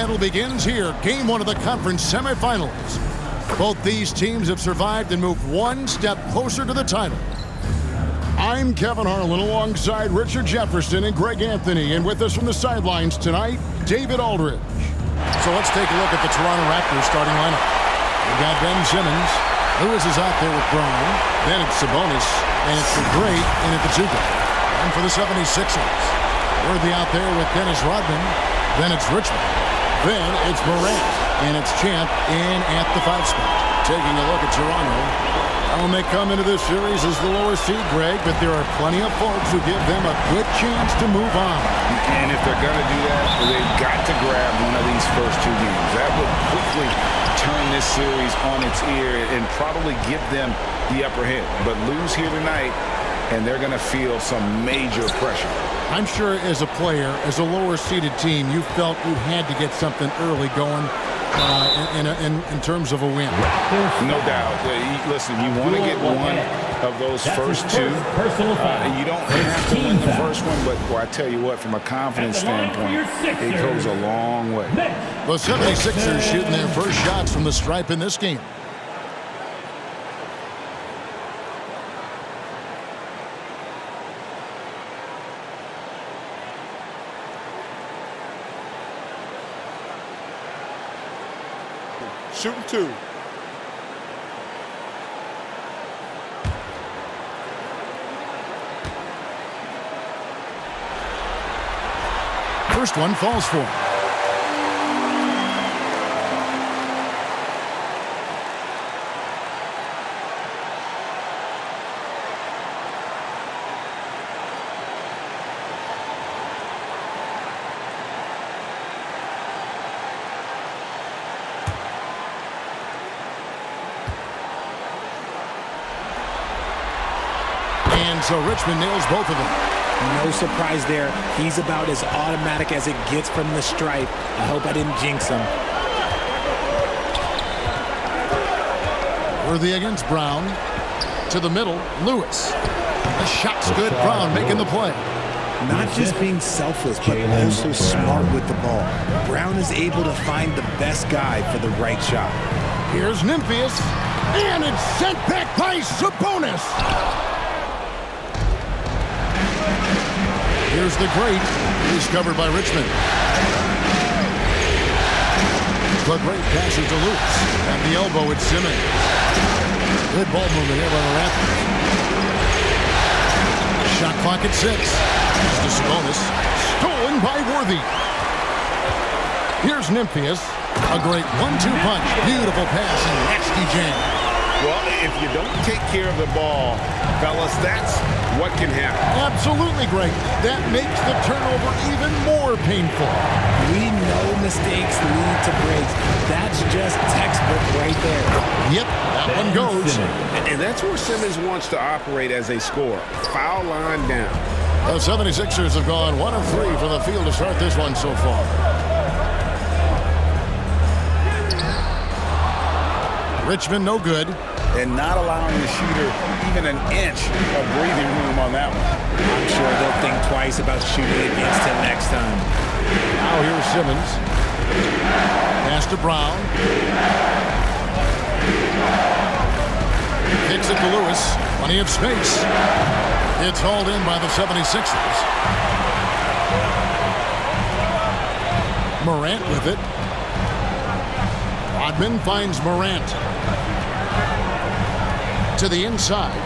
battle begins here. Game one of the conference semifinals. Both these teams have survived and moved one step closer to the title. I'm Kevin Harlan alongside Richard Jefferson and Greg Anthony. And with us from the sidelines tonight, David Aldridge. So let's take a look at the Toronto Raptors starting lineup. We've got Ben Simmons. Lewis is out there with Brown. Then it's Sabonis. And it's the great Inepatuka. And for the 76ers, Worthy out there with Dennis Rodman. Then it's Richmond. Then it's Morant. And it's Champ in at the 5 spot. Taking a look at Toronto. They may come into this series as the lower seed, Greg, but there are plenty of folks who give them a good chance to move on. And if they're going to do that, they've got to grab one of these first 2 games. That would quickly turn this series on its ear and probably give them the upper hand. But lose here tonight, and they're going to feel some major pressure. I'm sure as a player, as a lower-seeded team, you felt you had to get something early going in terms of a win. No doubt. Listen, you want to get one of those first 2. You don't have to win the first one, but I tell you what, from a confidence standpoint, it goes a long way. The 76ers shooting their first shots from the stripe in this game. Shooting 2. First one falls for him. And so Richmond nails both of them. No surprise there. He's about as automatic as it gets from the stripe. I hope I didn't jinx him. Worthy against Brown. To the middle, Lewis. The shot's good. Brown making the play. Not just being selfless, but also smart with the ball. Brown is able to find the best guy for the right shot. Here's Nymphius. And it's sent back by Sabonis. Here's the great. He's covered by Richmond. The great passes to Lewis. At the elbow, it's Simmons. Good ball movement here by the Raptors. Shot clock at 6. Here's to Sabonis. Stolen by Worthy. Here's Nymphius. A great 1-2 punch. Beautiful pass and nasty jam. Well, if you don't take care of the ball, fellas, that's what can happen. Absolutely great. That makes the turnover even more painful. We know mistakes lead to breaks. That's just textbook right there. Yep, that one goes. And that's where Simmons wants to operate as a scorer. Foul line down. The 76ers have gone 1 of 3 from the field to start this one so far. Richmond no good. And not allowing the shooter even an inch of breathing room on that one. I'm sure they'll think twice about shooting against him next time. Now here's Simmons. Pass to Brown. Kicks it to Lewis. Plenty of space. It's hauled in by the 76ers. Morant with it. Rodman finds Morant. To the inside.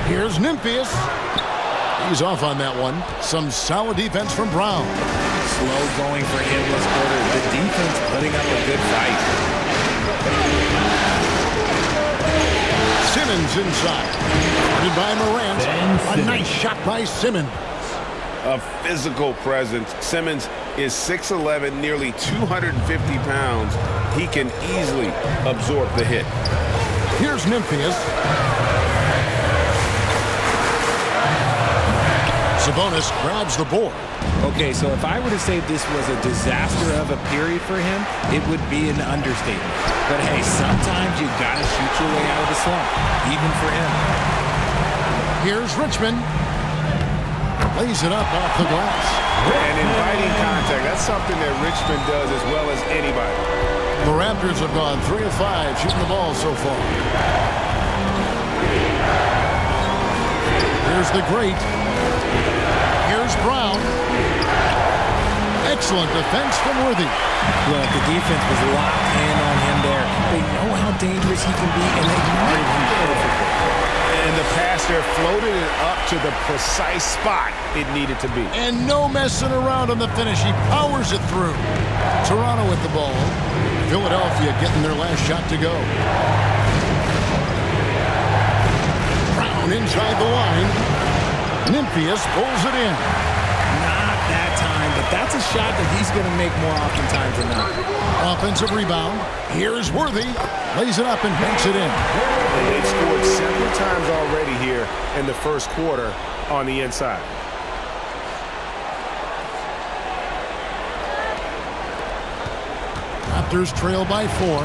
Here's Nymphius. He's off on that one. Some solid defense from Brown. Slow going for him this quarter. The defense putting up a good fight. Simmons inside. Guarded by Morant. A nice shot by Simmons. A physical presence. Simmons is 6'11", nearly 250 pounds. He can easily absorb the hit. Here's Nymphius. Sabonis grabs the board. Okay, so if I were to say this was a disaster of a period for him, it would be an understatement. But hey, sometimes you gotta shoot your way out of the slump, even for him. Here's Richmond. Lays it up off the glass. An inviting contest something that Richmond does as well as anybody. The Raptors have gone 3 of 5 shooting the ball so far. Here's the great. Here's Brown. Excellent defense from Worthy. Look, the defense was locked in on him there. They know how dangerous he can be, and they guarded him perfectly. And the passer floated it up to the precise spot it needed to be. And no messing around on the finish. He powers it through. Toronto with the ball. Philadelphia getting their last shot to go. Brown inside the line. Nymphius pulls it in. Not that time, but that's a shot that he's going to make more oftentimes than not. Offensive rebound. Here's Worthy. Lays it up and banks it in. And they've scored several times already here in the first quarter on the inside. Raptors trail by 4.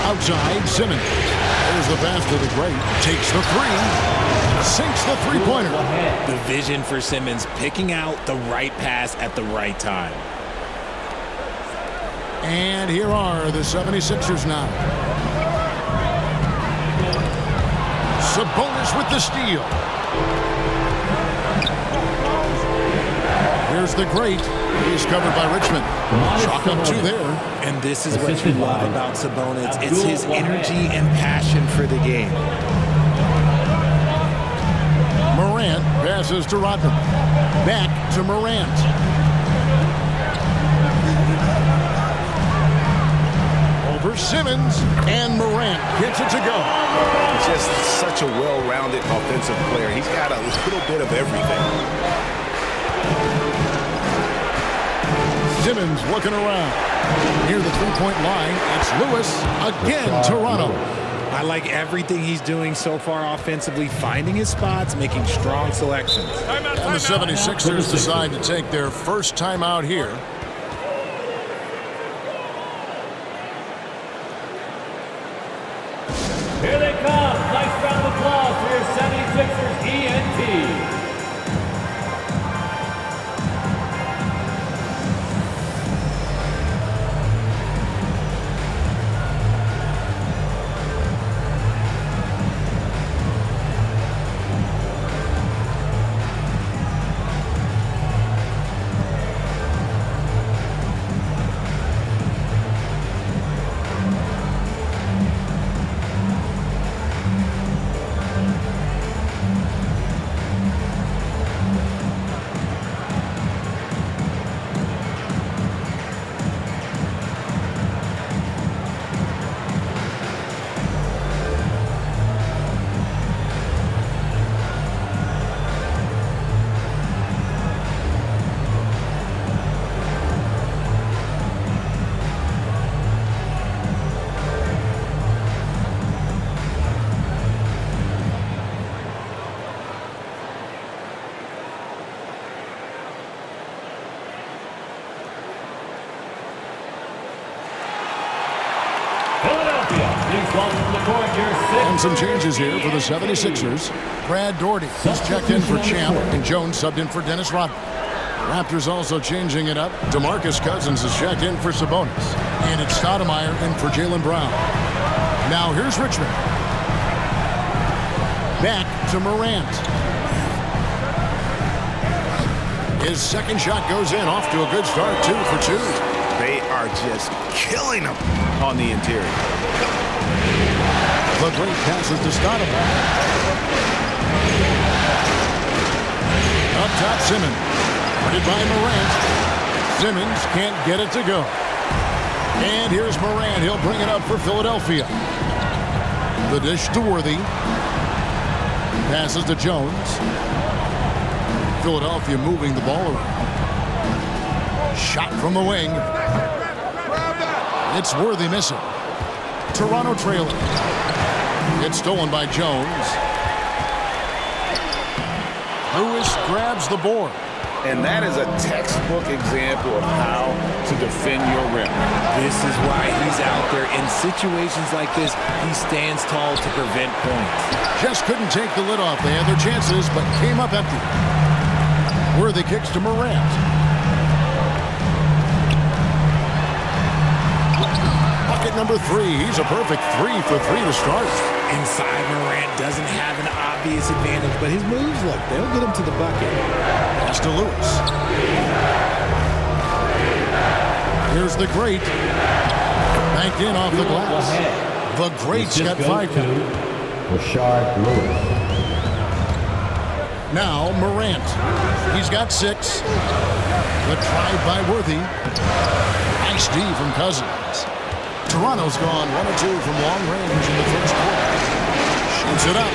Outside, Simmons. There's the pass to the great. Takes the 3. Sinks the three-pointer. The vision for Simmons, picking out the right pass at the right time. And here are the 76ers now. Sabonis with the steal. Here's the great. He's covered by Richmond. Chalk up 2 there. And this is what you love about Sabonis. It's his energy and passion for the game. Morant passes to Rodman. Back to Morant. Over Simmons, and Morant gets it to go. Just such a well-rounded offensive player. He's got a little bit of everything. Simmons looking around. Near the three-point line, it's Lewis. Again, Toronto. I like everything he's doing so far offensively, finding his spots, making strong selections. And the 76ers decide to take their first timeout here. Here they come. Nice round of applause for your 76ers ENT. And some changes here for the 76ers. Brad Daugherty is checked in for Champ, and Jones subbed in for Dennis Rodman. Raptors also changing it up. DeMarcus Cousins is checked in for Sabonis. And it's Stoudemire in for Jaylen Brown. Now here's Richmond. Back to Morant. His second shot goes in, off to a good start, 2 for 2. They are just killing them on the interior. The great passes to Stoudemire. Up top, Simmons. Guarded by Morant. Simmons can't get it to go. And here's Morant. He'll bring it up for Philadelphia. The dish to Worthy. Passes to Jones. Philadelphia moving the ball around. Shot from the wing. It's Worthy missing. Toronto trailing. It's stolen by Jones. Lewis grabs the board. And that is a textbook example of how to defend your rim. This is why he's out there. In situations like this, he stands tall to prevent points. Just couldn't take the lid off. They had their chances, but came up empty. Worthy kicks to Morant. Bucket number 3. He's a perfect 3 for 3 to start. Inside, Morant doesn't have an obvious advantage, but his moves, look, they'll get him to the bucket. Pass to Lewis. Here's the Great. Banked in off the glass. The Great's got 5 count. Rashard Lewis. Now Morant. He's got 6. The drive by Worthy. Nice D from Cousins. Toronto's gone 1 of 2 from long range in the first quarter. Shoots it up.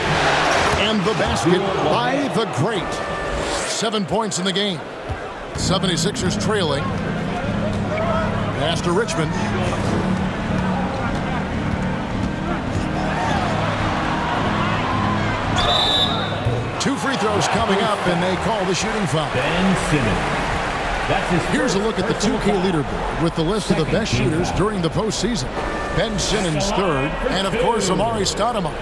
And the basket by the Great. 7 points in the game. 76ers trailing. Pass to Richmond. 2 free throws coming up, and they call the shooting foul. Ben Simmons. That's his Here's a look at the 2K leaderboard with the list of the best shooters during the postseason. Ben Simmons third, and of course Amari Stoudemire.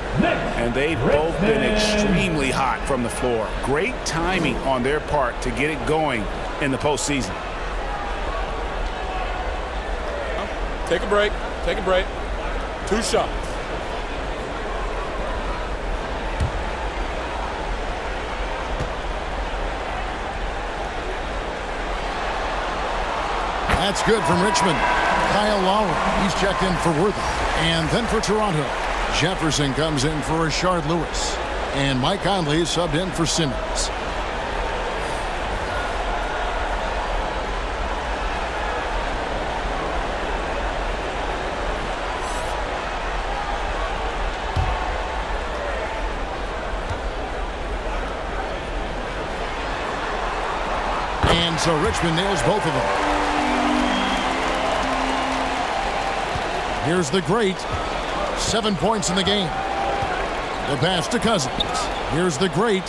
And they've both been extremely hot from the floor. Great timing on their part to get it going in the postseason. Take a break. Take a break. 2 shots. That's good from Richmond. Kyle Lowry, he's checked in for Worthy. And then for Toronto, Jefferson comes in for Rashard Lewis. And Mike Conley is subbed in for Simmons. And so Richmond nails both of them. Here's the Great. 7 points in the game. The pass to Cousins. Here's the Great.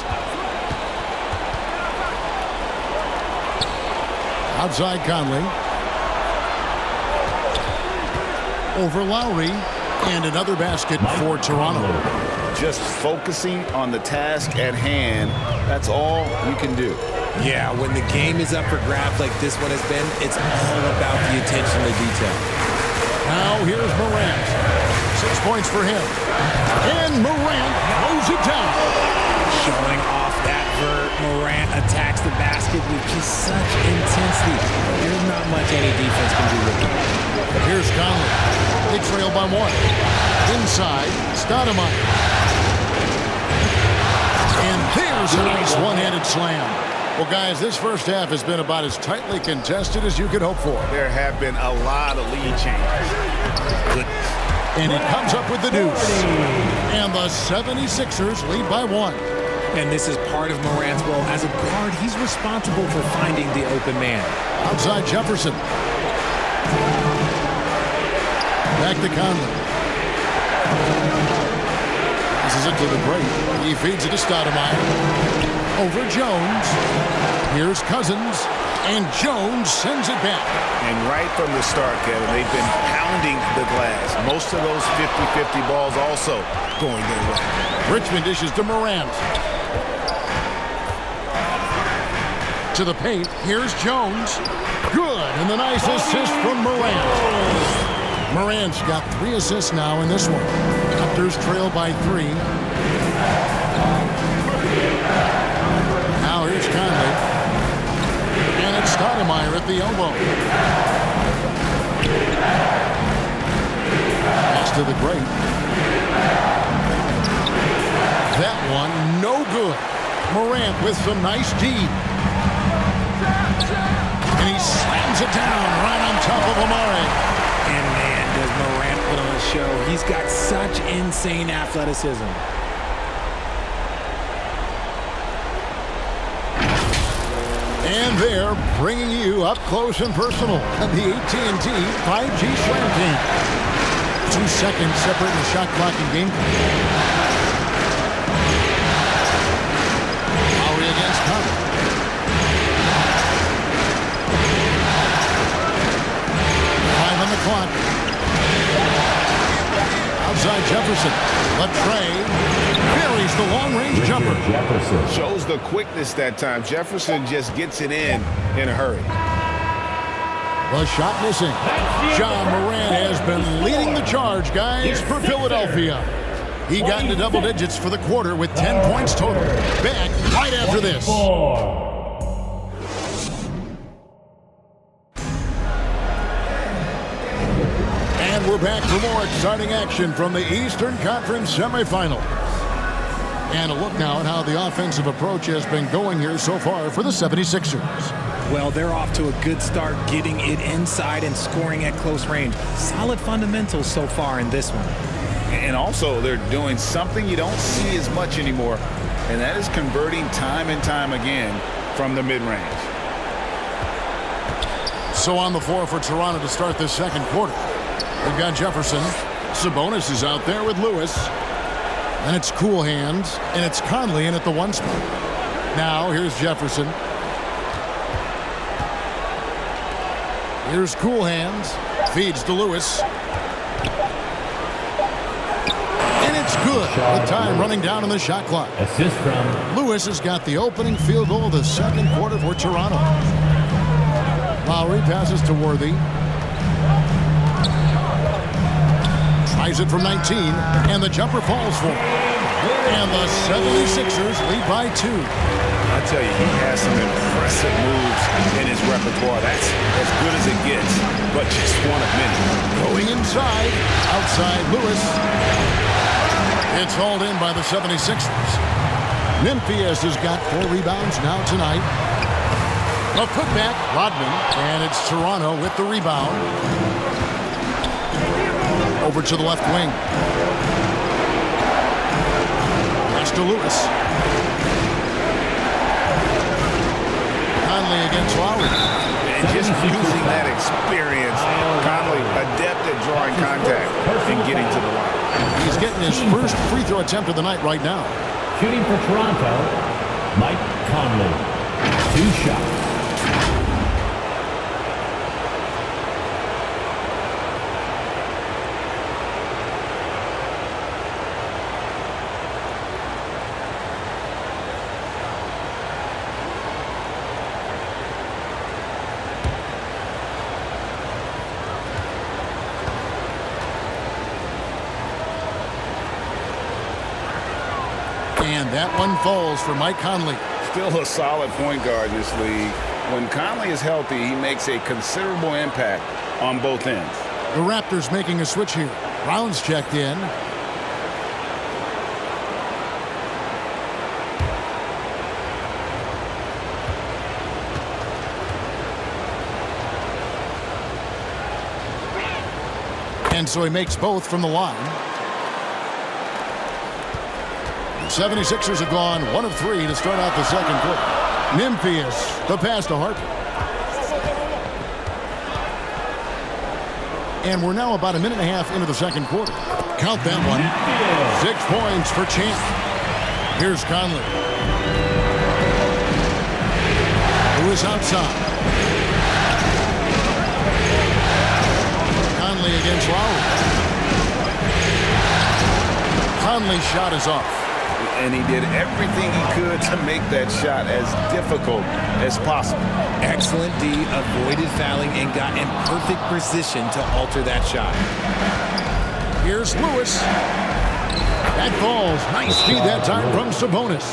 Outside Conley. Over Lowry. And another basket for Toronto. Just focusing on the task at hand, that's all you can do. Yeah, when the game is up for grabs like this one has been, it's all about the attention to detail. Now here's Morant. 6 points for him. And Morant throws it down. Showing off that vert, Morant attacks the basket with just such intensity. There's not much any defense can do with it. Here's Conley. They trail by 1. Inside, Stoudemire. And there's a nice one-handed slam. Well, guys, this first half has been about as tightly contested as you could hope for. There have been a lot of lead changes. And it comes up with the deuce. And the 76ers lead by 1. And this is part of Morant's role. As a guard, he's responsible for finding the open man. Outside Jefferson. Back to Conley. Passes it to the Great. He feeds it to Stoudemire. Over Jones. Here's Cousins. And Jones sends it back. And right from the start, Kevin, they've been pounding the glass. Most of those 50-50 balls also going their way. Richmond dishes to Morant. To the paint. Here's Jones. Good. And the nice assist from Morant. Morant's got 3 assists now in this one. Raptors trail by 3. Now here's Conley. And it's Stoudemire at the elbow. Pass to the Great. That one, no good. Morant with some nice D. And he slams it down right on top of Amari. And man, does Morant put on a show. He's got such insane athleticism. And they're bringing you up close and personal on the AT&T 5G Slam Team. 2 seconds separating the shot clock and game clock. Lowry against Conley. 5 on the clock. Outside Jefferson. Latrey buries the long-range jumper. Jefferson. Shows the quickness that time. Jefferson just gets it in a hurry. The shot missing. John Moran has been leading the charge, guys, for Philadelphia. He got into double digits for the quarter with 10 points total. Back right after this. And we're back for more exciting action from the Eastern Conference semifinals. And a look now at how the offensive approach has been going here so far for the 76ers. Well, they're off to a good start getting it inside and scoring at close range. Solid fundamentals so far in this one. And also, they're doing something you don't see as much anymore, and that is converting time and time again from the mid-range. So on the floor for Toronto to start this second quarter. We've got Jefferson. Sabonis is out there with Lewis. And it's Cool Hands, and it's Conley in at the 1 spot. Now, here's Jefferson. Here's Cool Hands. Feeds to Lewis. And it's good with time running down on the shot clock. Assist from Lewis has got the opening field goal of the second quarter for Toronto. Lowry passes to Worthy. Tries it from 19, and the jumper falls for him. And the 76ers lead by 2. I tell you, he has some impressive moves in his repertoire. That's as good as it gets, but just one of many. Going inside, outside Lewis. It's hauled in by the 76ers. Memphis has got 4 rebounds now tonight. A putback, Rodman, and it's Toronto with the rebound. Over to the left wing. Pass to Lewis. Conley against Lowry. And just using that experience, Conley adept at drawing contact and getting to the line. He's getting his first free throw attempt of the night right now. shooting for Toronto, Mike Conley. 2 shots. And that one falls for Mike Conley. Still a solid point guard in this league. When Conley is healthy, he makes a considerable impact on both ends. The Raptors making a switch here. Brown's checked in. And so he makes both from the line. The 76ers have gone 1 of 3 to start out the second quarter. Memphis, the pass to Harper. And we're now about a minute and a half into the second quarter. Count that one. 6 points for Champ. Here's Conley. Lewis outside. Conley against Lowry. Conley's shot is off. And he did everything he could to make that shot as difficult as possible. Excellent D, avoided fouling, and got in perfect position to alter that shot. Here's Lewis. That falls. Nice feed that time from Sabonis.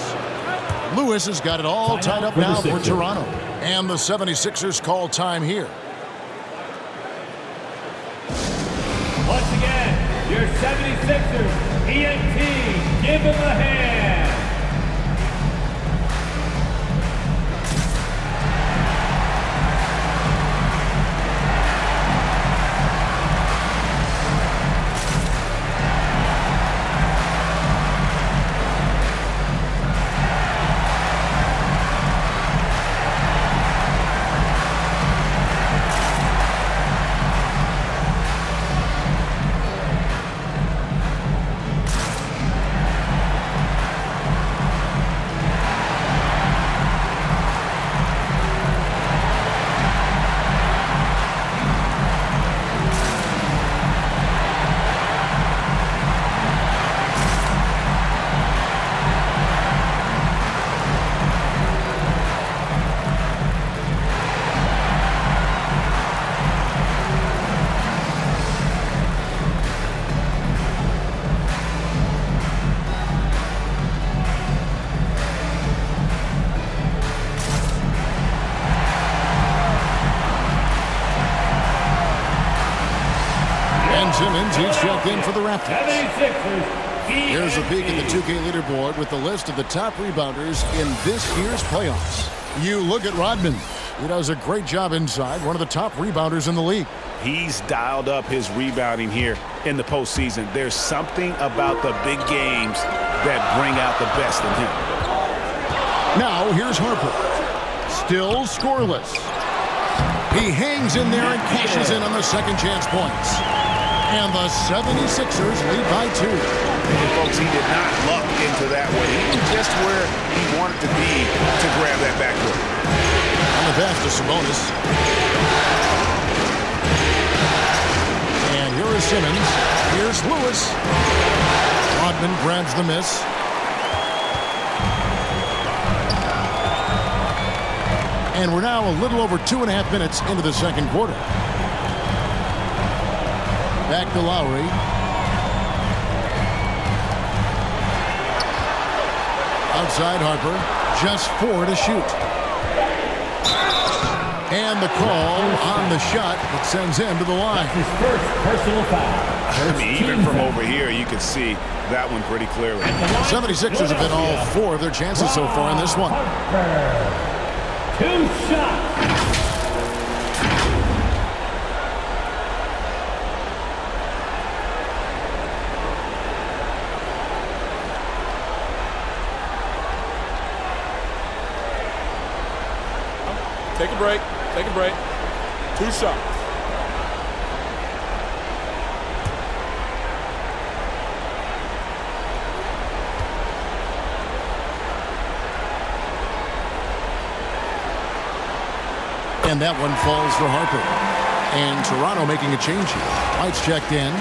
Lewis has got it all tied up now for Toronto. And the 76ers call time here. Once again, your 76ers, ENT, give him a hand. Ben Simmons, he's checked in for the Raptors. 76ers, Here's a peek at the 2K leaderboard with the list of the top rebounders in this year's playoffs. You look at Rodman. He does a great job inside, one of the top rebounders in the league. He's dialed up his rebounding here in the postseason. There's something about the big games that bring out the best in him. Now, here's Harper. Still scoreless. He hangs in there and cashes in on the second chance points. And the 76ers lead by 2. And folks, he did not luck into that one. He was just where he wanted to be to grab that backcourt. On the pass to Sabonis. And here is Simmons. Here's Lewis. Rodman grabs the miss. And we're now a little over 2.5 minutes into the second quarter. Back to Lowry. Outside Harper. Just 4 to shoot. And the call on the shot that sends him to the line. His first personal foul. I mean, even from over here, you can see that one pretty clearly. 76ers have been all 4 of their chances so far in this one. 2 shots. Take a break. Take a break. 2 shots. And that one falls for Harper. And Toronto making a change here. White's checked in.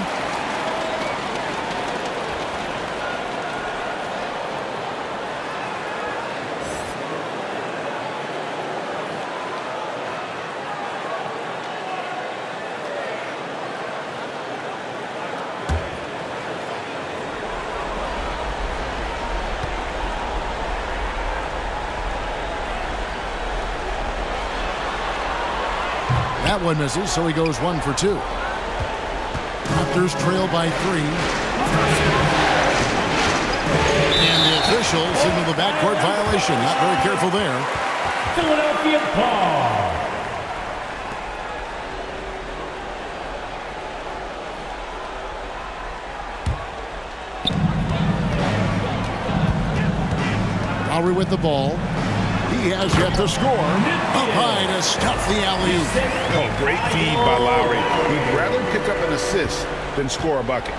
That one misses, so he goes 1 for 2. Raptors trail by 3. And the official signaled the backcourt violation. Not very careful there. Philadelphia ball. Lowry with the ball. He has yet to score. Up high to stuff the alley-oop. Oh, great feed by Lowry. He'd rather pick up an assist than score a bucket.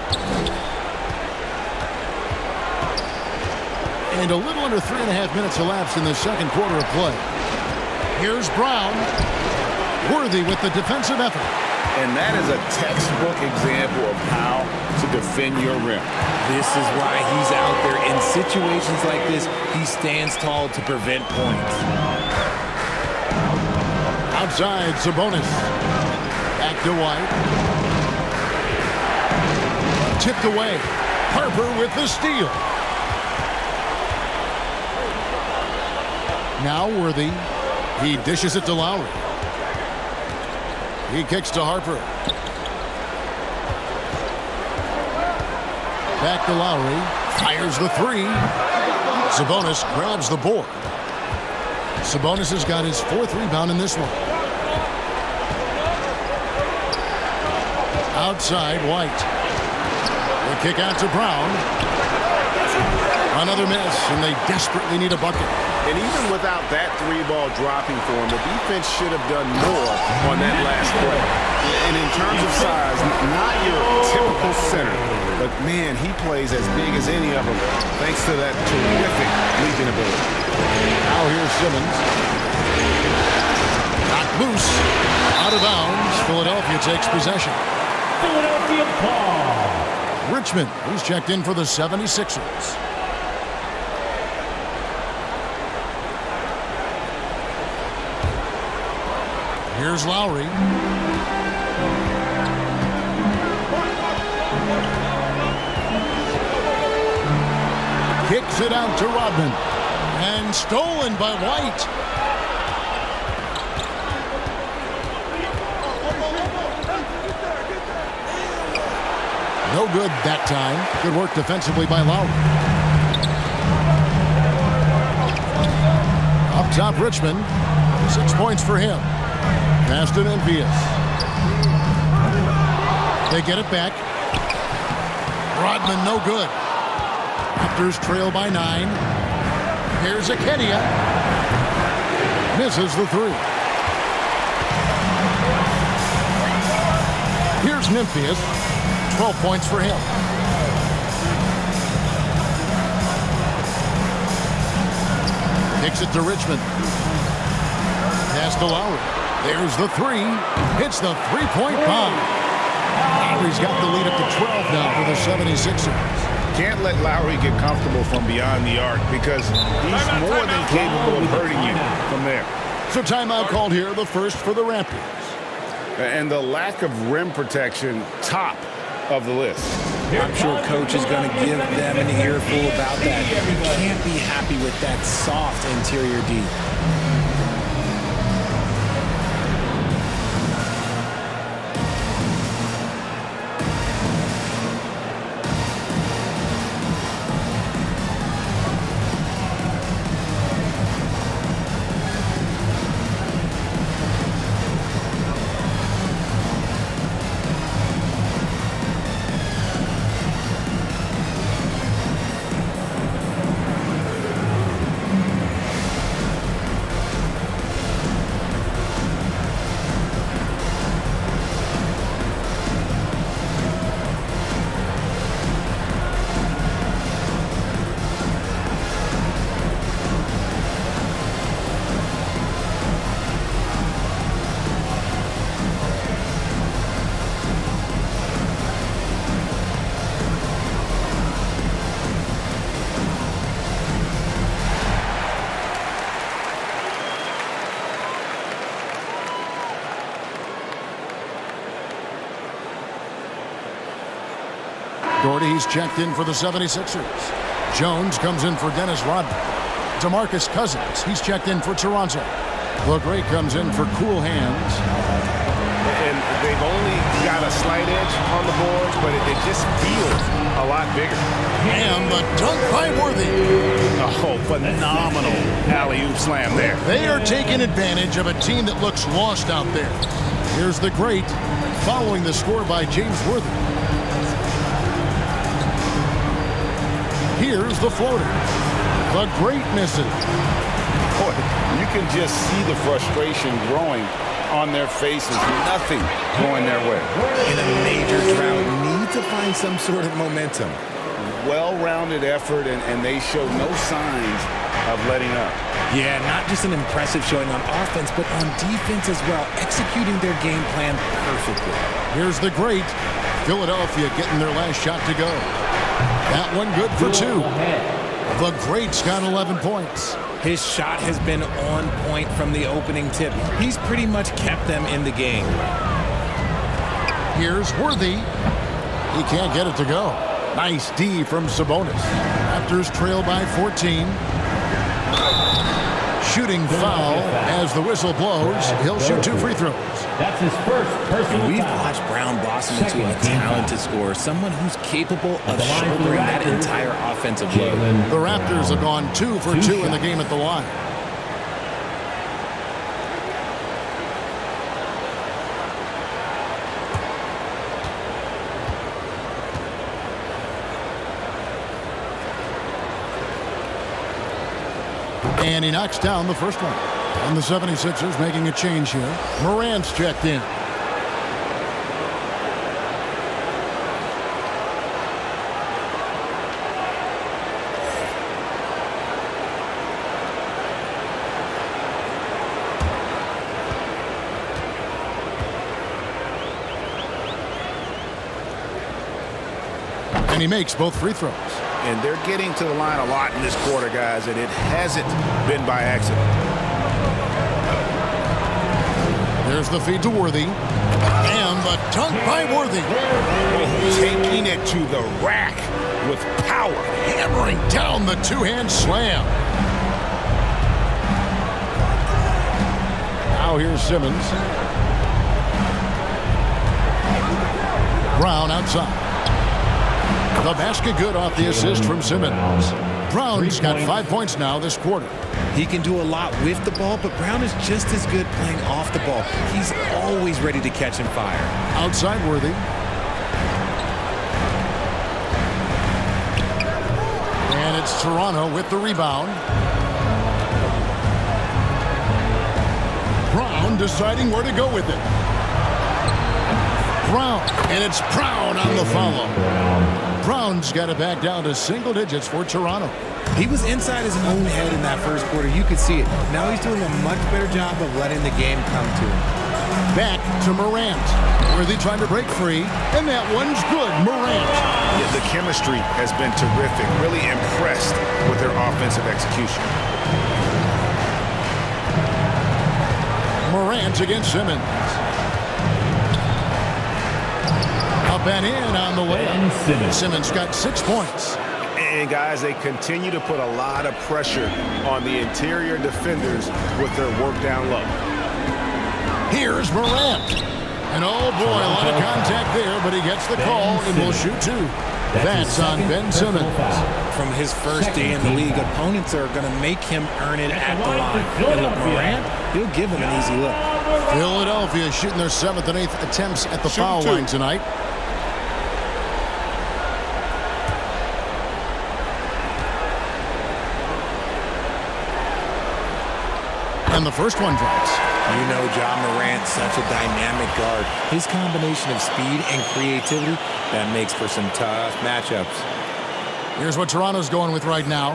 And a little under 3.5 minutes elapsed in the second quarter of play. Here's Brown. Worthy with the defensive effort. And that is a textbook example of how to defend your rim. This is why he's out there. In situations like this, he stands tall to prevent points. Outside, Sabonis. Back to White. Tipped away. Harper with the steal. Now Worthy. He dishes it to Lowry. He kicks to Harper. Back to Lowry. Fires the 3. Sabonis grabs the board. Sabonis has got his 4th rebound in this one. Outside, White. They kick out to Brown. Another miss, and they desperately need a bucket. And even without that 3-ball dropping for him, the defense should have done more on that last play. And in terms of size, not your typical center, but man, he plays as big as any of them thanks to that terrific leaping ability. Now here's Simmons. Knocked loose. Out of bounds. Philadelphia takes possession. Philadelphia ball. Richmond, he's checked in for the 76ers. Here's Lowry. Kicks it out to Rodman. And stolen by White. good that time. Good work defensively by Lowry. Up top, Richmond. 6 points for him. Pass to Memphis. They get it back. Rodman, no good. Raptors trail by 9. Here's Akedia. Misses the 3. Here's Memphis. 12 points for him. Kicks it to Richmond. Pass to Lowry. There's the 3. Hits the three-point bomb. Lowry's got the lead up to 12 now for the 76ers. Can't let Lowry get comfortable from beyond the arc because he's more than capable of hurting you from there. So timeout called here, the first for the Raptors. And the lack of rim protection, top of the list. I'm sure coach is going to give them an earful about that. You can't be happy with that soft interior D. Doherty's checked in for the 76ers. Jones comes in for Dennis Rodman. DeMarcus Cousins, he's checked in for Toronto. LeGray comes in for cool hands. And they've only got a slight edge on the boards, but it just feels a lot bigger. And the dunk by Worthy. Oh, phenomenal alley-oop slam there. They are taking advantage of a team that looks lost out there. Here's the great, following the score by James Worthy. Here's the floater. The great misses. Boy, you can just see the frustration growing on their faces. Nothing going their way. In a major drought, need to find some sort of momentum. Well-rounded effort, and they show no signs of letting up. Yeah, not just an impressive showing on offense, but on defense as well, executing their game plan perfectly. Here's the great. Philadelphia getting their last shot to go. That one good for 2. The great's got 11 points. His shot has been on point from the opening tip. He's pretty much kept them in the game. Here's Worthy. He can't get it to go. Nice D from Sabonis. Raptors trail by 14. Shooting foul as the whistle blows. He'll shoot 2 free throws. That's his first personal We've foul. watched Brown blossom into a Second team talented foul. scorer, someone who's capable of the line for the shouldering that Raptors, entire offensive load. The Raptors have gone 2 for 2 in the game at the line. And he knocks down the first one. And the 76ers making a change here. Morant's checked in. And he makes both free throws. And they're getting to the line a lot in this quarter, guys, and it hasn't been by accident. There's the feed to Worthy. And the dunk by Worthy. Taking it to the rack with power. Hammering down the two-hand slam. Now here's Simmons. Brown outside. The basket good off the assist from Simmons. Brown's got 5 points now this quarter. He can do a lot with the ball, but Brown is just as good playing off the ball. He's always ready to catch and fire. Outside Worthy. And it's Toronto with the rebound. Brown deciding where to go with it. Brown, and it's Brown on the follow. Brown's got it back down to single digits for Toronto. He was inside his own head in that first quarter. You could see it. Now he's doing a much better job of letting the game come to him. Back to Morant. Worthy trying to break free, and that one's good. Morant. Yeah, the chemistry has been terrific. Really impressed with their offensive execution. Morant against Simmons. Up and in on the way. Simmons got 6 points. And guys, they continue to put a lot of pressure on the interior defenders with their work down low. Here's Morant. And oh boy, a lot of contact there, but he gets the call and will shoot two. That's on Ben Simmons. From his first day in the league, opponents are going to make him earn it at the line. And look, Morant, he'll give him an easy look. Philadelphia shooting their 7th and 8th attempts at the foul line tonight. And the first one drops. You know John Morant, such a dynamic guard. His combination of speed and creativity, that makes for some tough matchups. Here's what Toronto's going with right now.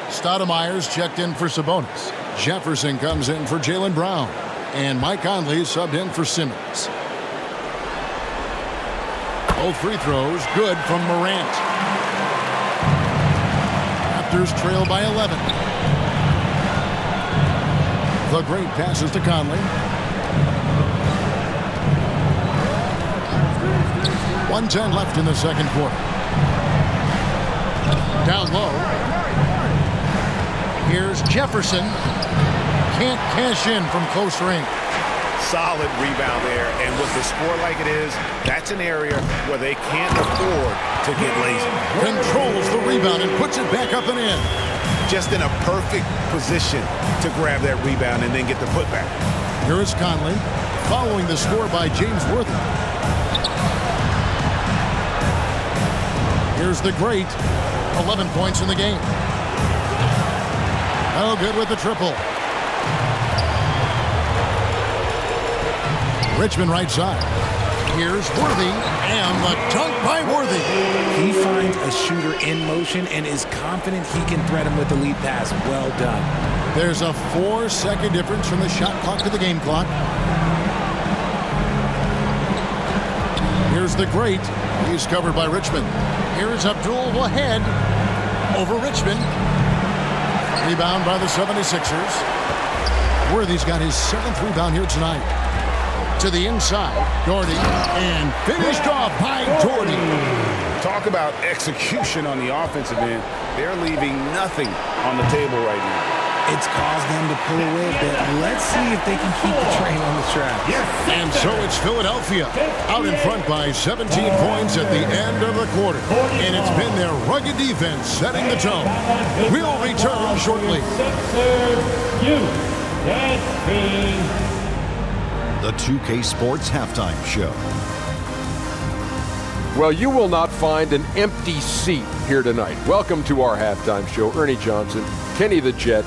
Stoudemire's checked in for Sabonis. Jefferson comes in for Jaylen Brown. And Mike Conley subbed in for Simmons. Both free throws good from Morant. Raptors trail by 11. The great passes to Conley. 1:10 left in the second quarter. Down low. Here's Jefferson. Can't cash in from close range. Solid rebound there. And with the score like it is, that's an area where they can't afford to get lazy. Controls the rebound and puts it back up and in. Just in a perfect position to grab that rebound and then get the putback. Here is Conley following the score by James Worthy. Here's the great. 11 points in the game. Oh, good with the triple. Richmond right side. Here's Worthy, and the dunk by Worthy. He finds a shooter in motion and is confident he can thread him with the lead pass. Well done. There's a 4-second difference from the shot clock to the game clock. Here's the great. He's covered by Richmond. Here's Abdul Wahed over Richmond. Rebound by the 76ers. Worthy's got his 7th rebound here tonight. To the inside, Doherty, and finished off by Doherty. Talk about execution on the offensive end. They're leaving nothing on the table right now. It's caused them to pull away a bit. Let's see if they can keep the train on the track. And so it's Philadelphia out in front by 17 points at the end of the quarter. And it's been their rugged defense setting the tone. We'll return shortly. The 2K Sports Halftime Show. Well, you will not find an empty seat here tonight. Welcome to our halftime show. Ernie Johnson, Kenny the Jet,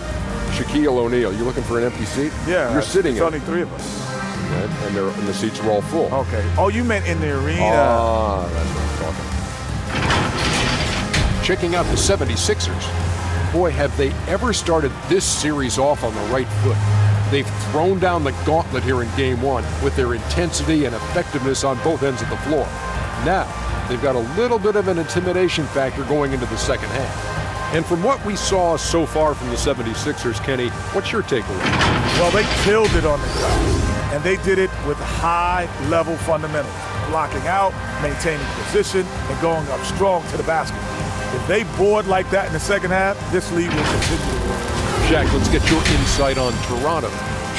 Shaquille O'Neal. You looking for an empty seat? Yeah. You're sitting in. There's only 3 of us. And the seats are all full. Okay. Oh, you meant in the arena. Ah, that's what I'm talking. Checking out the 76ers. Boy, have they ever started this series off on the right foot. They've thrown down the gauntlet here in Game 1 with their intensity and effectiveness on both ends of the floor. Now, they've got a little bit of an intimidation factor going into the second half. And from what we saw so far from the 76ers, Kenny, what's your takeaway? Well, they killed it on the shots, and they did it with high-level fundamentals, blocking out, maintaining position, and going up strong to the basket. If they board like that in the second half, this league will continue to win. Shaq, let's get your insight on Toronto.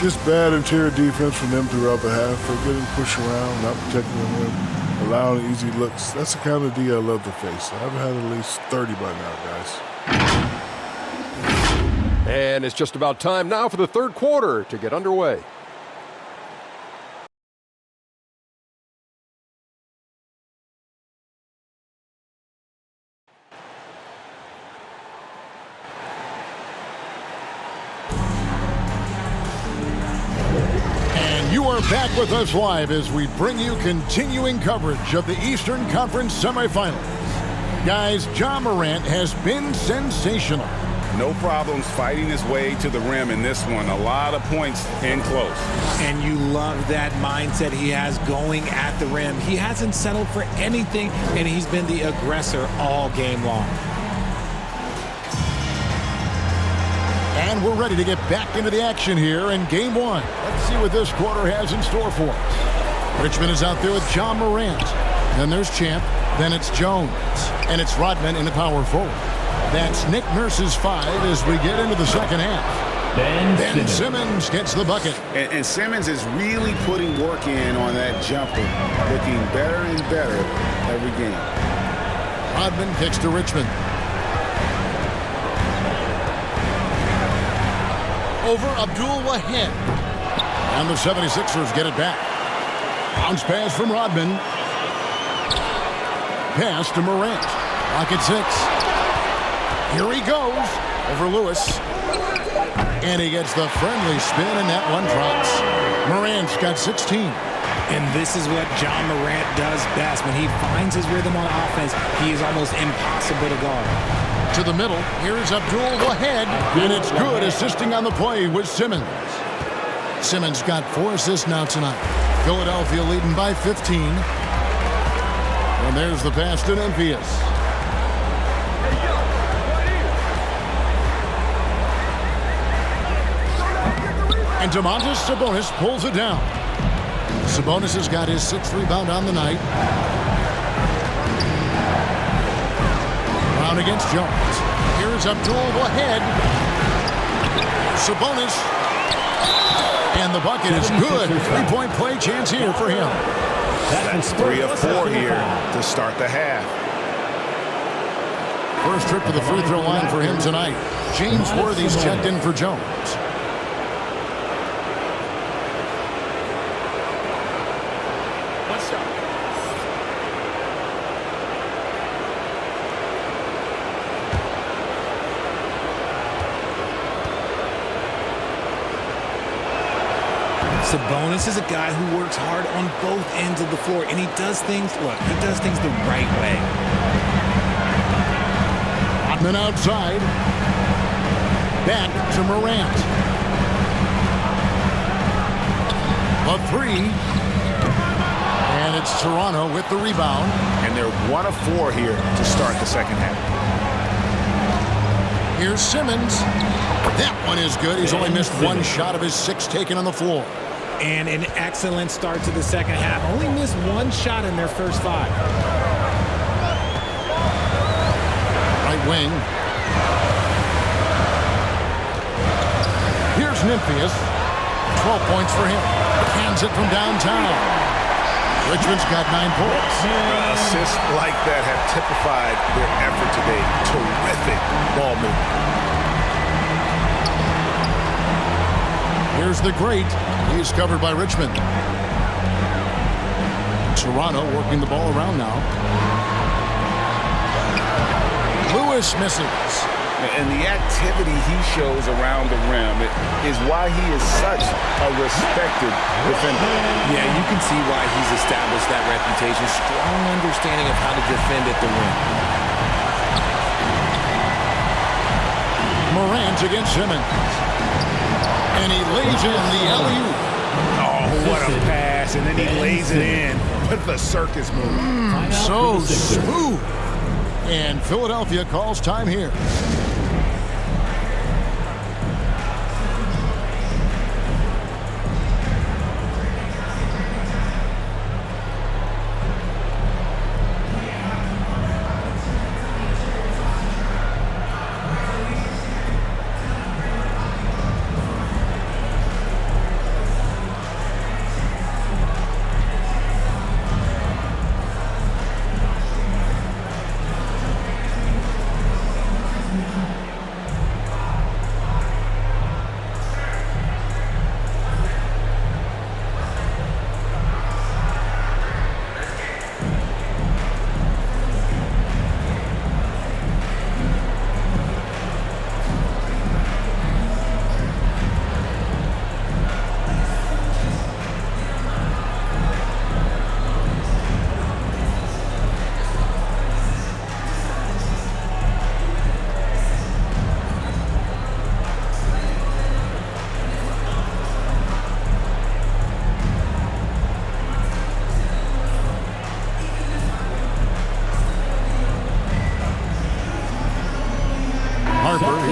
Just bad interior defense from them throughout the half. They're getting pushed around, not protecting the rim. A allowing easy looks. That's the kind of D I love to face. I've had at least 30 by now, guys. And it's just about time now for the third quarter to get underway. And you are back with us live as we bring you continuing coverage of the Eastern Conference semifinals. Guys, Ja Morant has been sensational. No problems fighting his way to the rim in this one. A lot of points in close. And you love that mindset he has going at the rim. He hasn't settled for anything, and he's been the aggressor all game long. And we're ready to get back into the action here in game one. Let's see what this quarter has in store for us. Richmond is out there with Ja Morant. Then there's Champ. Then it's Jones. And it's Rodman in the power forward. That's Nick Nurse's 5 as we get into the second half. Ben Simmons gets the bucket. And Simmons is really putting work in on that jumper, looking better and better every game. Rodman kicks to Richmond. Over Abdul Wahid. And the 76ers get it back. Bounce pass from Rodman. Pass to Morant. Lock at 6. Here he goes over Lewis. And he gets the friendly spin, and that one drops. Morant's got 16. And this is what Ja Morant does best. When he finds his rhythm on offense, he is almost impossible to guard. To the middle, here's Abdul Wahid, and it's good, assisting on the play with Simmons. Simmons got 4 assists now tonight. Philadelphia leading by 15. And there's the pass to Memphis. And Domantas Sabonis pulls it down. Sabonis has got his 6th rebound on the night. Brown against Jones. Here is Abdul Wahid. Sabonis. And the bucket is good. 3-point play chance here for him. That's 3 of 4 here to start the half. First trip to the free throw line for him tonight. James Worthy's checked in for Jones. Sabonis is a guy who works hard on both ends of the floor, and he does things, look, he does things the right way. Rodman outside. Back to Morant. A 3. And it's Toronto with the rebound. And they're 1 of 4 here to start the second half. Here's Simmons. That one is good. He's only missed 1 shot of his 6 taken on the floor. And an excellent start to the second half. Only missed 1 shot in their first 5. Right wing. Here's Memphis. 12 points for him. Hands it from downtown. Richmond's got 9 points. Assists like that have typified their effort today. Terrific ball movement. Here's the great. He's covered by Richmond. Toronto working the ball around now. Lewis misses. And the activity he shows around the rim is why he is such a respected defender. Yeah, you can see why he's established that reputation. Strong understanding of how to defend at the rim. Morant against Simmons. And he lays in the alley-oop. Oh, what a pass. And then he lays it in with the circus move. So smooth. And Philadelphia calls time here.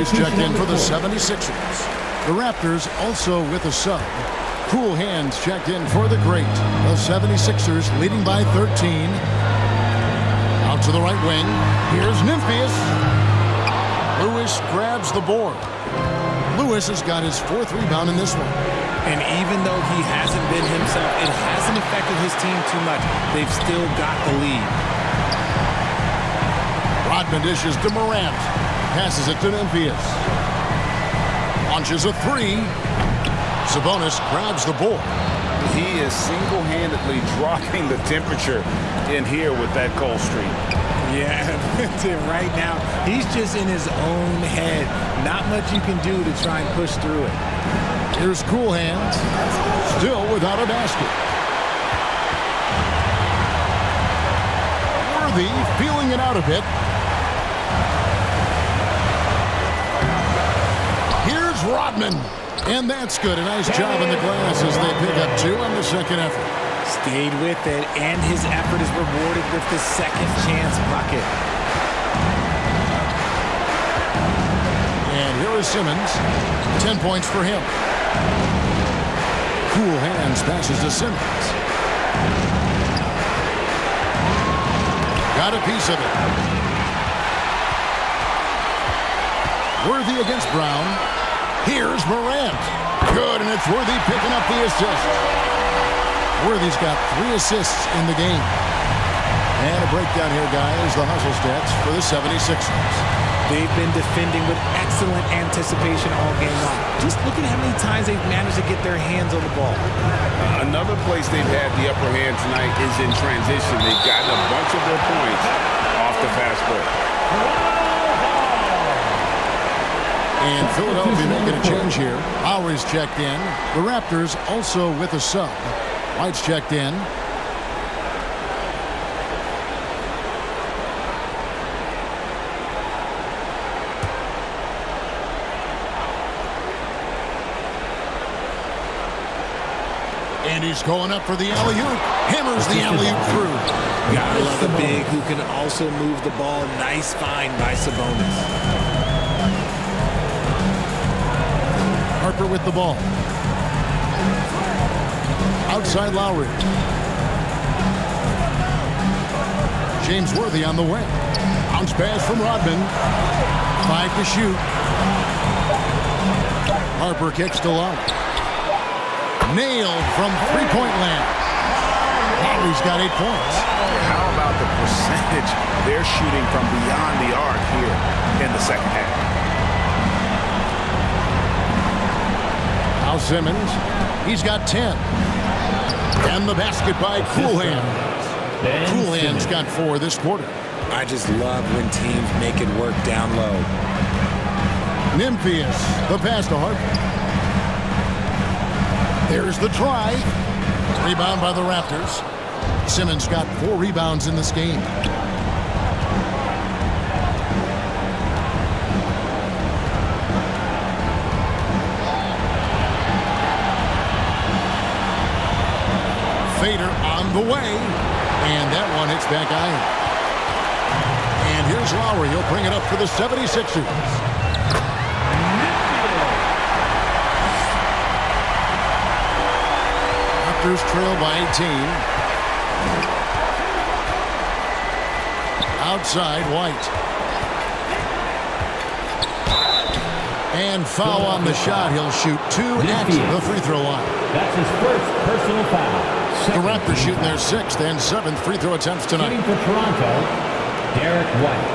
He's checked in for the 76ers. The Raptors also with a sub. Cool Hands checked in for the Great. The 76ers leading by 13. Out to the right wing. Here's Nymphius. Lewis grabs the board. Lewis has got his 4th rebound in this one. And even though he hasn't been himself, it hasn't affected his team too much. They've still got the lead. Rodman dishes to Morant. Passes it to Nymphius. Launches a 3. Sabonis grabs the board. He is single-handedly dropping the temperature in here with that cold streak. Yeah, right now, he's just in his own head. Not much you can do to try and push through it. Here's Cool Hands. Still without a basket. Worthy feeling it out a bit. Here's Rodman. And that's good. A nice job in the glass as they pick up 2 on the second effort. Stayed with it, and his effort is rewarded with the second chance bucket. And here is Simmons. 10 points for him. Cool Hands passes to Simmons. Got a piece of it. Worthy against Brown. Here's Morant. Good, and it's Worthy picking up the assist. Worthy's got 3 assists in the game. And a breakdown here, guys, the hustle stats for the 76ers. They've been defending with excellent anticipation all game long. Just look at how many times they've managed to get their hands on the ball. Another place they've had the upper hand tonight is in transition. They've gotten a bunch of their points off the fast break. And Philadelphia making a change here. Lowry's checked in. The Raptors also with a sub. White's checked in. And he's going up for the alley-oop. Hammers the alley-oop through. Gotta love a big who can also move the ball. Nice find by Sabonis. Harper with the ball. Outside Lowry. James Worthy on the wing. Bounce pass from Rodman. 5 to shoot. Harper kicks to Lowry. Nailed from three-point land. Lowry's got 8 points. How about the percentage they're shooting from beyond the arc here in the second half? Now Simmons, he's got 10. And the basket by Cool Hands. Cool Hands got 4 this quarter. I just love when teams make it work down low. Nymphius, the pass to Harper. There's the try. Rebound by the Raptors. Simmons got 4 rebounds in this game. Fader on the way. And that one hits back iron. And here's Lowry. He'll bring it up for the 76ers. Trail by 18. Outside, White. And foul on the shot. He'll shoot 2 at the free throw line. That's his first personal foul. The Raptors shooting their 6th and 7th free throw attempts tonight. Shooting for Toronto, Derek White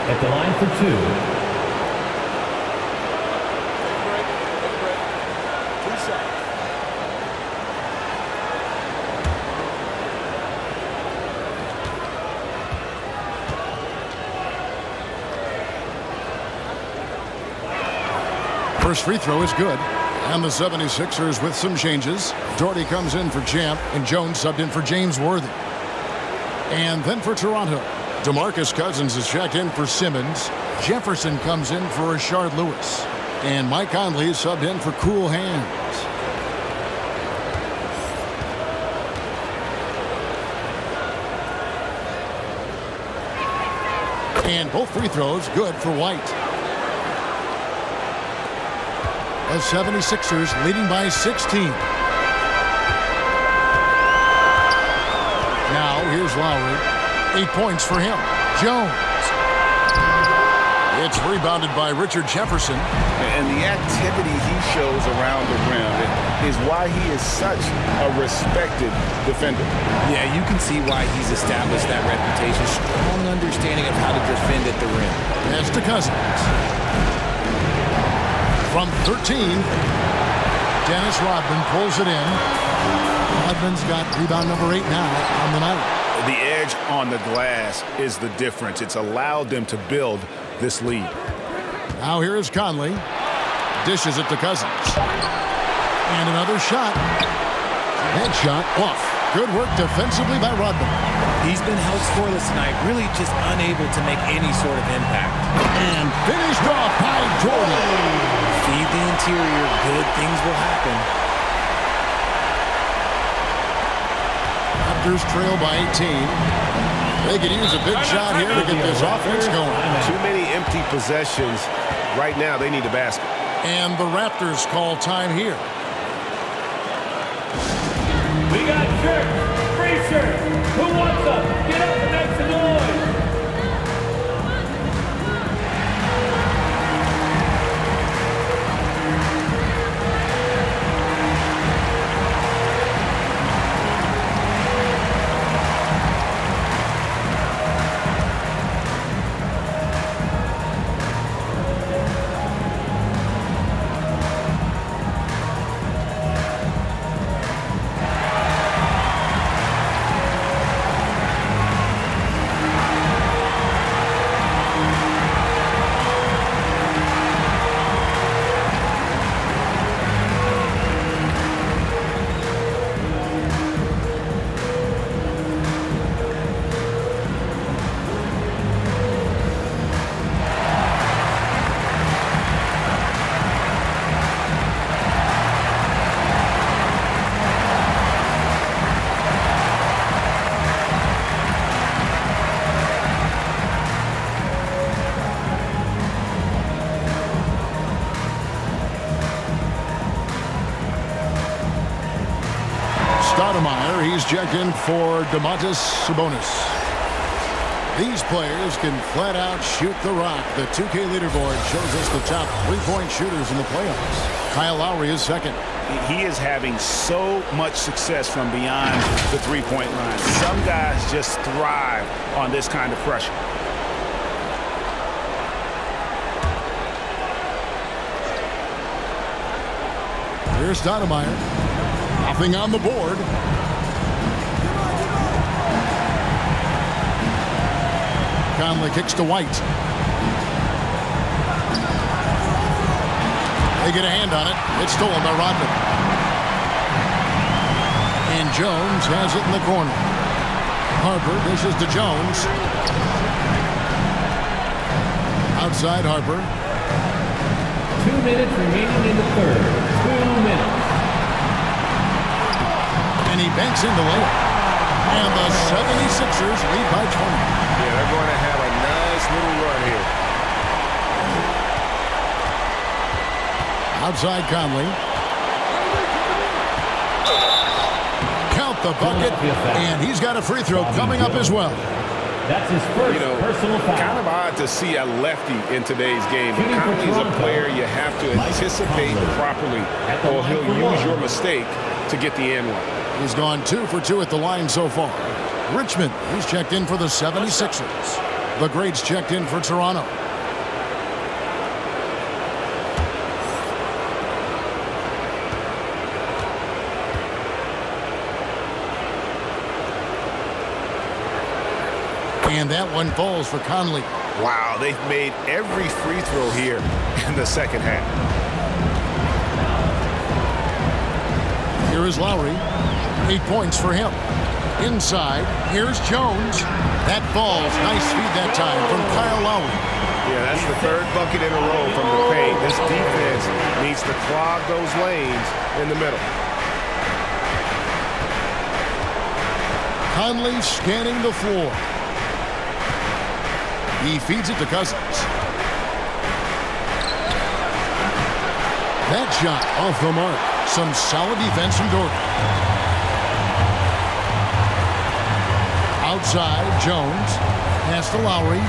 at the line for 2. First free throw is good. And the 76ers with some changes. Doherty comes in for Champ, and Jones subbed in for James Worthy. And then for Toronto, DeMarcus Cousins is checked in for Simmons. Jefferson comes in for Rashard Lewis. And Mike Conley is subbed in for Cool Hands. And both free throws good for White. The 76ers leading by 16. Now here's Lowry. 8 points for him. Jones. It's rebounded by Richard Jefferson. And the activity he shows around the rim is why he is such a respected defender. Yeah, you can see why he's established that reputation. Strong understanding of how to defend at the rim. That's to Cousins. From 13, Dennis Rodman pulls it in. Rodman's got rebound number 8 now on the night. The edge on the glass is the difference. It's allowed them to build this lead. Now here is Conley. Dishes it to Cousins. And another shot. Headshot off. Good work defensively by Rodman. He's been held scoreless tonight, really just unable to make any sort of impact. And finished off by Jordan. Feed the interior, good things will happen. Raptors trail by 18. They could use a big shot here to get this offense going. Too many empty possessions. Right now, they need a basket. And the Raptors call time here. We got shirts, free shirts. Who wants them? Get up and make some noise. He's checked in for Domantas Sabonis. These players can flat out shoot the rock. The 2K leaderboard shows us the top three-point shooters in the playoffs. Kyle Lowry is second. He is having so much success from beyond the three-point line. Some guys just thrive on this kind of pressure. Here's Stoudemire. Nothing on the board. Conley kicks to White. They get a hand on it. It's stolen by Rodman. And Jones has it in the corner. Harper dishes to Jones. Outside Harper. 2 minutes remaining in the third. 2 minutes. And he banks in the layup. And the 76ers lead by 20. Yeah, they're going to have a nice little run here. Outside Conley. Count the bucket. And he's got a free throw coming up as well. That's his first personal foul. Kind of odd to see a lefty in today's game. But Conley is a player you have to anticipate properly, or he'll use your mistake to get the end one. He's gone 2 for 2 at the line so far. Richmond, he's checked in for the 76ers. The Greats checked in for Toronto. And that one falls for Conley. Wow, they've made every free throw here in the second half. Here is Lowry. 8 points for him. Inside, here's Jones. That falls. Nice feed that time from Kyle Lowry. Yeah, that's the third bucket in a row from the paint. This defense needs to clog those lanes in the middle. Conley scanning the floor. He feeds it to Cousins. That shot off the mark. Some solid defense from Dorton. Outside, Jones. Pass to Lowry.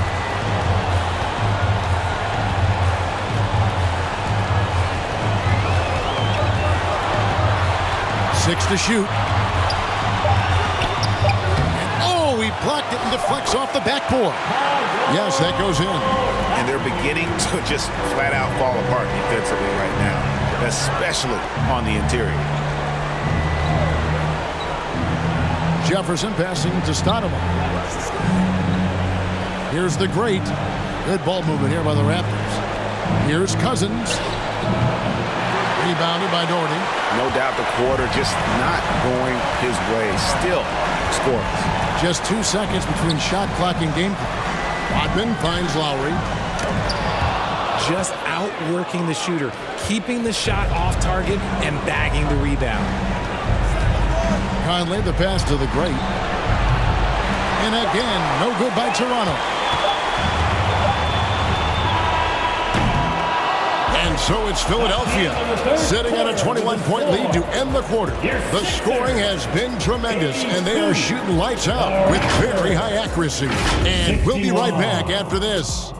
Six to shoot. And oh, he blocked it and deflects off the backboard. Yes, that goes in. And they're beginning to just flat out fall apart defensively right now, especially on the interior. Jefferson passing to Stoudemire. Here's the great. Good ball movement here by the Raptors. Here's Cousins. Rebounded by Doherty. No doubt the quarter just not going his way. Still scoreless. Just 2 seconds between shot clock and game clock. Rodman finds Lowry. Just outworking the shooter, keeping the shot off target and bagging the rebound. Conley, the pass to the great. And again, no good by Toronto. And so it's Philadelphia sitting on a 21-point lead to end the quarter. The scoring has been tremendous, and they are shooting lights out with very high accuracy. And we'll be right back after this.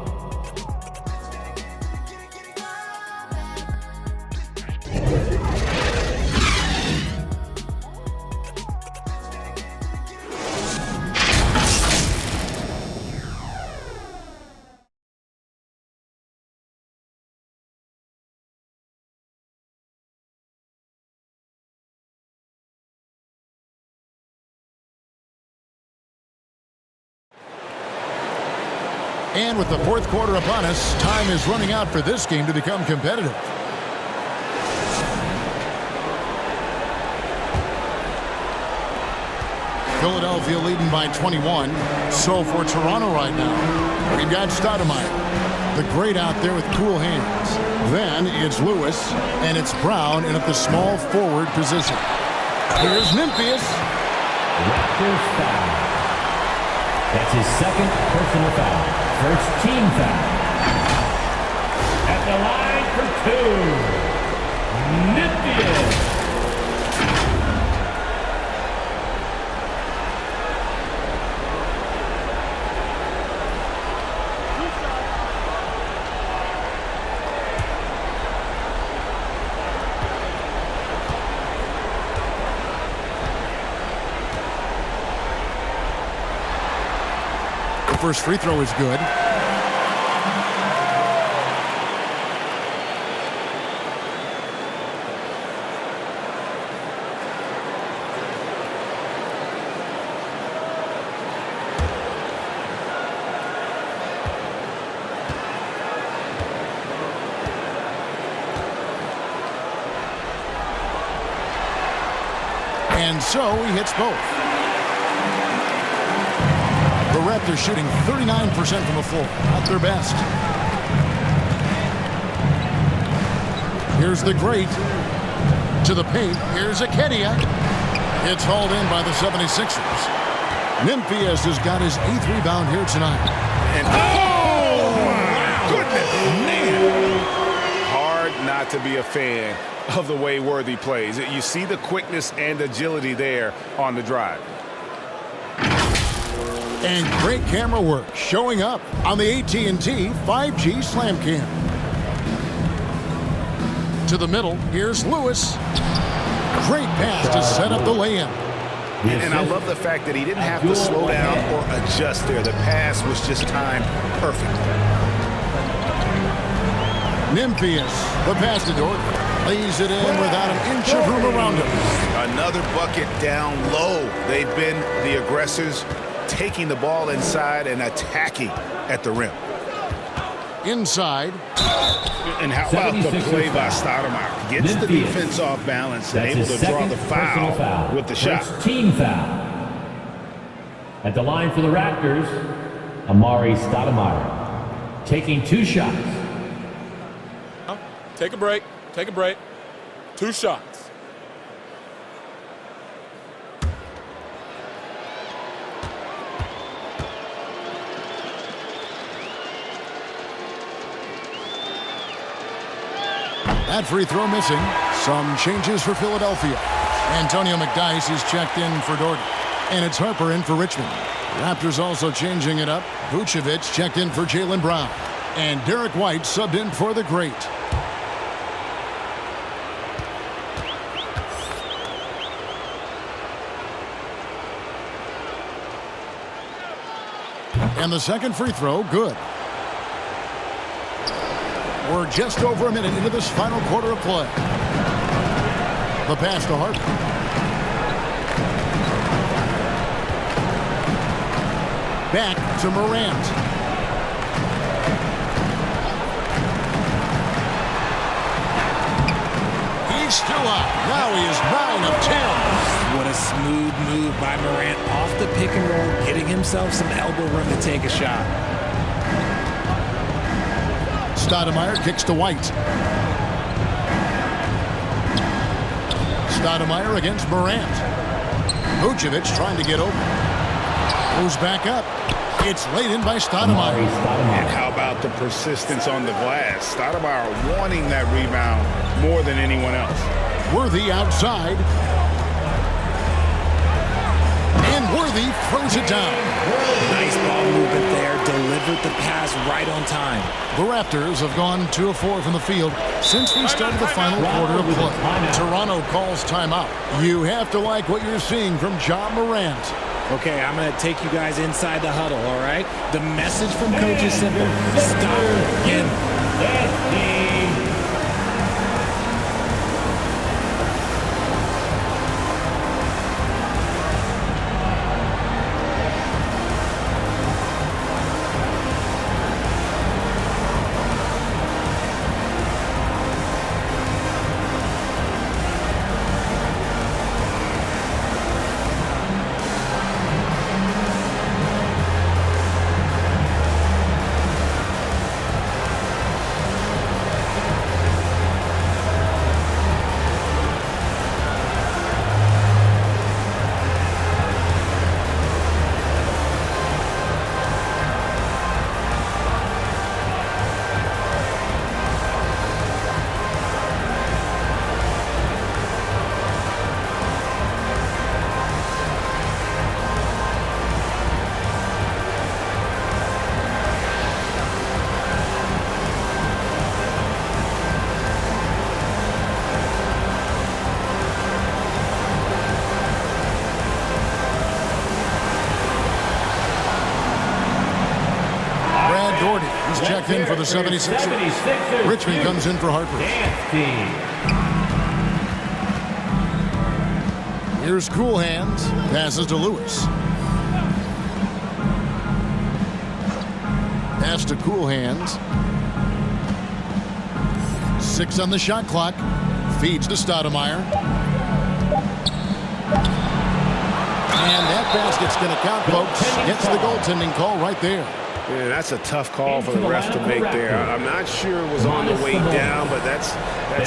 And with the fourth quarter upon us, time is running out for this game to become competitive. Philadelphia leading by 21. So for Toronto right now, we've got Stoudemire, the great out there with cool hands. Then it's Lewis, and it's Brown in at the small forward position. Here's Memphis. Raptors foul. That's his second personal foul. First team foul. At the line for two, Memphis. First free throw is good. And so he hits both. The Raptors shooting 39% from the floor, at their best. Here's the great. To the paint, here's Akedia. It's hauled in by the 76ers. Memphis has got his 8th rebound here tonight. And oh, my goodness, man. Hard not to be a fan of the way Worthy plays. You see the quickness and agility there on the drive. And great camera work showing up on the AT&T 5G Slam Cam. To the middle, here's Lewis. Great pass to set up the lay-in. And I love the fact that he didn't have to slow down or adjust there. The pass was just timed perfect. Memphis, the pass to Dorton, lays it in without an inch of room around him. Another bucket down low. They've been the aggressors, taking the ball inside and attacking at the rim. Inside. And how about the play by Stoudemire? Gets the defense off balance and able to draw the foul with the shot. First team foul. At the line for the Raptors, Amari Stoudemire, taking 2 shots. Take a break. Take a break. 2 shots. That free throw missing. Some changes for Philadelphia. Antonio McDyess is checked in for Doherty. And it's Harper in for Richmond. Raptors also changing it up. Vucevic checked in for Jaylen Brown. And Derek White subbed in for the Great. And the second free throw, good. We're just over a minute into this final quarter of play. The pass to Harper. Back to Morant. He's still up. Now he is 9 of 10. What a smooth move by Morant off the pick and roll, getting himself some elbow room to take a shot. Stoudemire kicks to White. Stoudemire against Morant. Vucevic trying to get open. Moves back up. It's laid in by Stoudemire. And how about the persistence on the glass? Stoudemire wanting that rebound more than anyone else. Worthy outside. And Worthy throws it down. Nice ball movement there. Delivered the pass right on time. The Raptors have gone 2 of 4 from the field since we started the final quarter of play. Toronto calls timeout. You have to like what you're seeing from Ja Morant. Okay, I'm going to take you guys inside the huddle, all right? The message from Coach is simple. Stop him. Doherty is checked in for the 76ers. Richmond comes in for Harper. Here's Cool Hands. Passes to Lewis. Pass to Cool Hands. 6 on the shot clock. Feeds to Stoudemire. And that basket's going to count, folks. Gets the goaltending call right there. Yeah, that's a tough call for the refs to make there. I'm not sure it was on the way down, but that's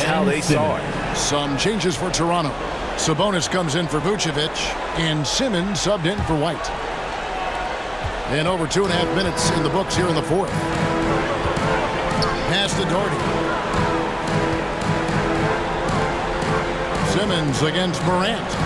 how they saw it. Some changes for Toronto. Sabonis comes in for Vucevic, and Simmons subbed in for White. And over 2.5 minutes in the books here in the fourth. Pass to Doherty. Simmons against Morant.